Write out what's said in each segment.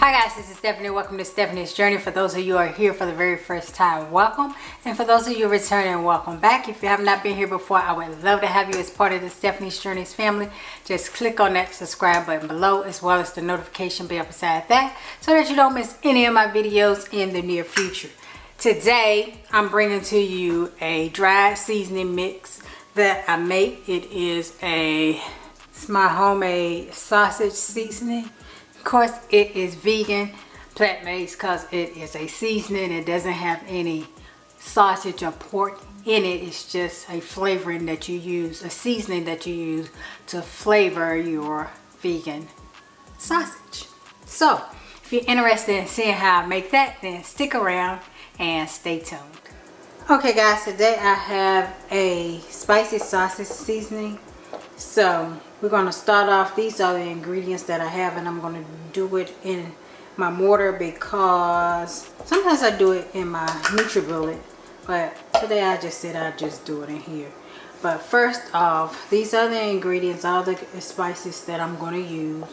Hi guys, this is Stephanie. Welcome to Stephanie's Journey. For those of you who are here for the very first time, welcome. And for those of you returning, welcome back. If you have not been here before, I would love to have you as part of the Stephanie's Journey's family. Just click on that subscribe button below, as well as the notification bell beside that, so that you don't miss any of my videos in the near future. Today, I'm bringing to you a dried seasoning mix that I make. It's my homemade sausage seasoning. Of course, it is vegan, plant-based, because it is a seasoning. It doesn't have any sausage or pork in it. It's just a flavoring that you use, a seasoning that you use to flavor your vegan sausage. So, if you're interested in seeing how I make that, then stick around and stay tuned. Okay guys, today I have a spicy sausage seasoning. So we're going to start off. These are the ingredients that I have, and I'm going to do it in my mortar because sometimes I do it in my NutriBullet, but today I just said I'd just do it in here. But first off, these are the ingredients, all the spices that I'm going to use,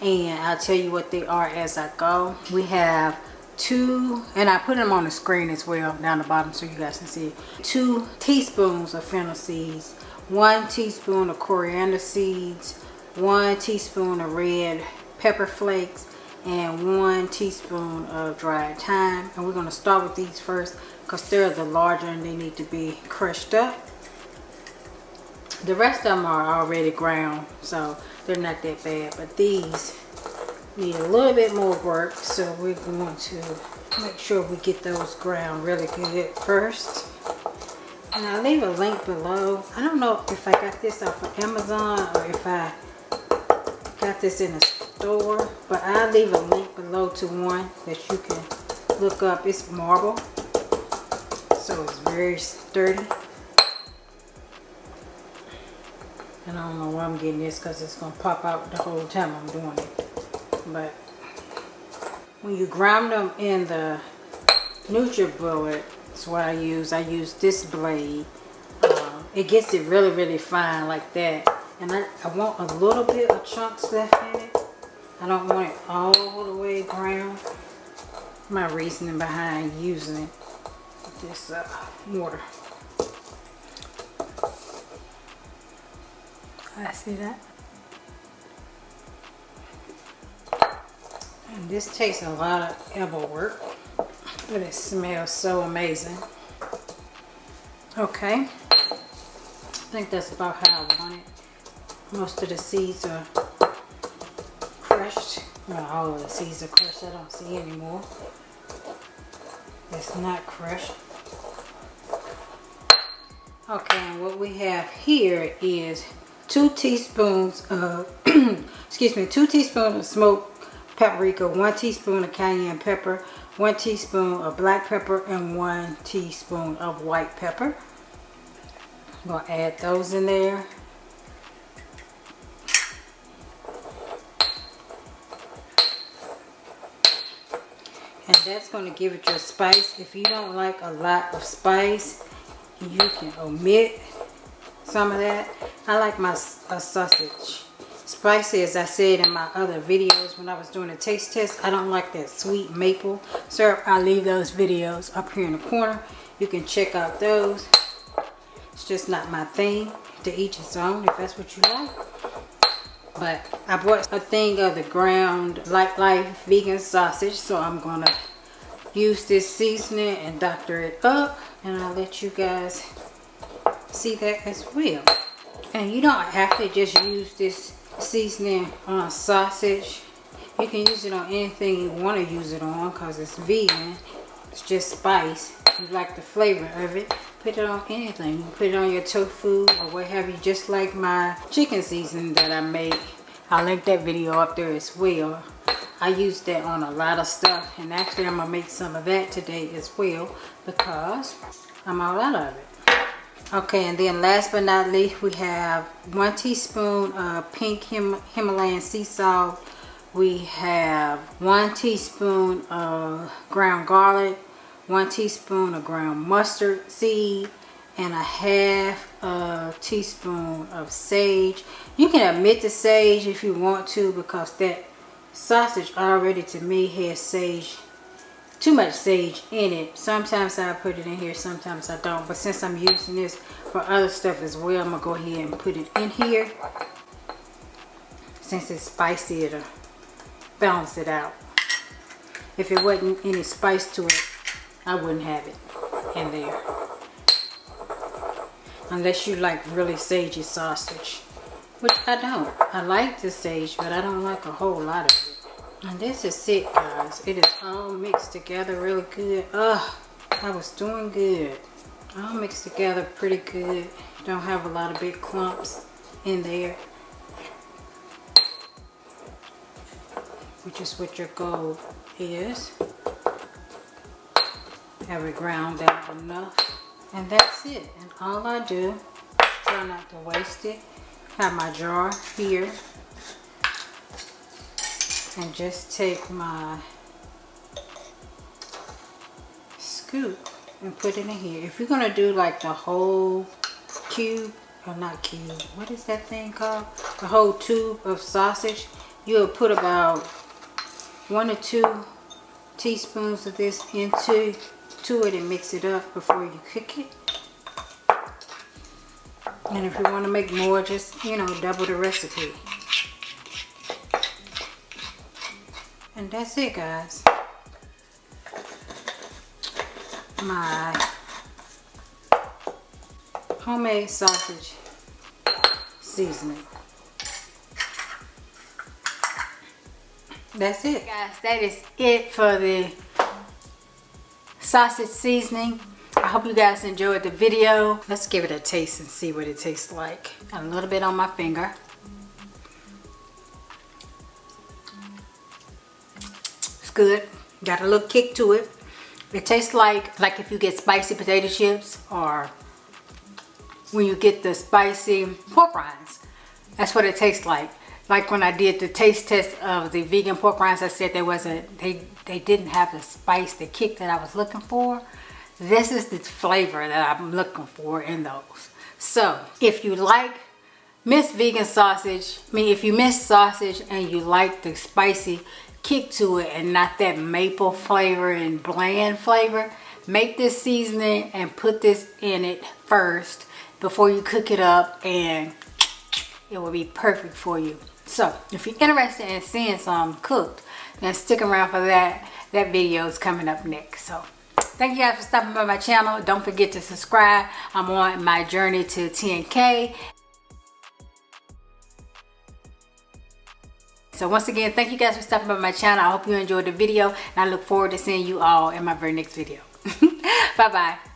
and I'll tell you what they are as I go. We have 2, and I put them on the screen as well down the bottom so you guys can see it. 2 teaspoons of fennel seeds, 1 teaspoon of coriander seeds, 1 teaspoon of red pepper flakes, and 1 teaspoon of dried thyme. And we're going to start with these first because they're the larger and they need to be crushed up. The rest of them are already ground, so they're not that bad, but these need a little bit more work, so we're going to make sure we get those ground really good first. And I'll leave a link below. I don't know if I got this off of Amazon or if I got this in a store, but I'll leave a link below to one that you can look up. It's marble, so it's very sturdy. And I don't know why I'm getting this because it's going to pop out the whole time I'm doing it. But when you grind them in the NutriBullet, that's what I use. I use this blade. It gets it really, really fine like that. And I want a little bit of chunks left in it. I don't want it all the way ground. My reasoning behind using this mortar. I see that. And this takes a lot of elbow work, but it smells so amazing. Okay, I think that's about how I want it. Most of the seeds are crushed. Well, all of the seeds are crushed. I don't see any more. It's not crushed. Okay, and what we have here is 2 teaspoons of, 2 teaspoons of smoked paprika, 1 teaspoon of cayenne pepper, 1 teaspoon of black pepper, and 1 teaspoon of white pepper. I'm going to add those in there. And that's going to give it your spice. If you don't like a lot of spice, you can omit some of that. I like my sausage spicy, as I said in my other videos when I was doing a taste test. I don't like that sweet maple syrup. I'll leave those videos up here in the corner. You can check out those. It's just not my thing. To each its own, if that's what you like. But I bought a thing of the ground LightLife vegan sausage, so I'm gonna use this seasoning and doctor it up, and I'll let you guys see that as well. And you don't have to just use this seasoning on sausage. You can use it on anything you want to use it on because it's vegan. It's just spice. You like the flavor of it, put it on anything. You put it on your tofu or what have you, just like my chicken seasoning that I made. I'll link that video up there as well. I use that on a lot of stuff, and actually I'm gonna make some of that today as well because I'm all out of it. Okay, and then last but not least, we have 1 teaspoon of pink Himalayan sea salt. We have 1 teaspoon of ground garlic, 1 teaspoon of ground mustard seed, and a half a teaspoon of sage. You can omit the sage if you want to because that sausage already to me has sage, too much sage in it. Sometimes I put it in here, sometimes I don't. But since I'm using this for other stuff as well, I'm going to go ahead and put it in here. Since it's spicy, it'll balance it out. If it wasn't any spice to it, I wouldn't have it in there. Unless you like really sagey sausage. Which I don't. I like the sage, but I don't like a whole lot of it. And this is it, guys. It is all mixed together really good. Ugh, I was doing good. All mixed together pretty good. Don't have a lot of big clumps in there. Which is what your goal is. Have it ground out enough. And that's it. And all I do, try not to waste it. Have my jar here. And just take my scoop and put it in here. If you're going to do like the whole cube, or not cube, what is that thing called? The whole tube of sausage, you'll put about 1 or 2 teaspoons of this into it and mix it up before you cook it. And if you want to make more, just, you know, double the recipe. And that's it, guys. My homemade sausage seasoning. That's it, guys. That is it for the sausage seasoning. I hope you guys enjoyed the video. Let's give it a taste and see what it tastes like. Got a little bit on my finger. It's good. Got a little kick to it. It tastes like if you get spicy potato chips, or when you get the spicy pork rinds. That's what it tastes like. Like when I did the taste test of the vegan pork rinds, I said they didn't have the spice, the kick that I was looking for. This is the flavor that I'm looking for in those. So if you miss vegan sausage, if you miss sausage and you like the spicy kick to it and not that maple flavor and bland flavor, make this seasoning and put this in it first before you cook it up, and it will be perfect for you. So if you're interested in seeing some cooked, then stick around for that. That video is coming up next. So thank you guys for stopping by my channel. Don't forget to subscribe. I'm on my journey to 10K. So once again, thank you guys for stopping by my channel. I hope you enjoyed the video, and I look forward to seeing you all in my very next video. Bye bye.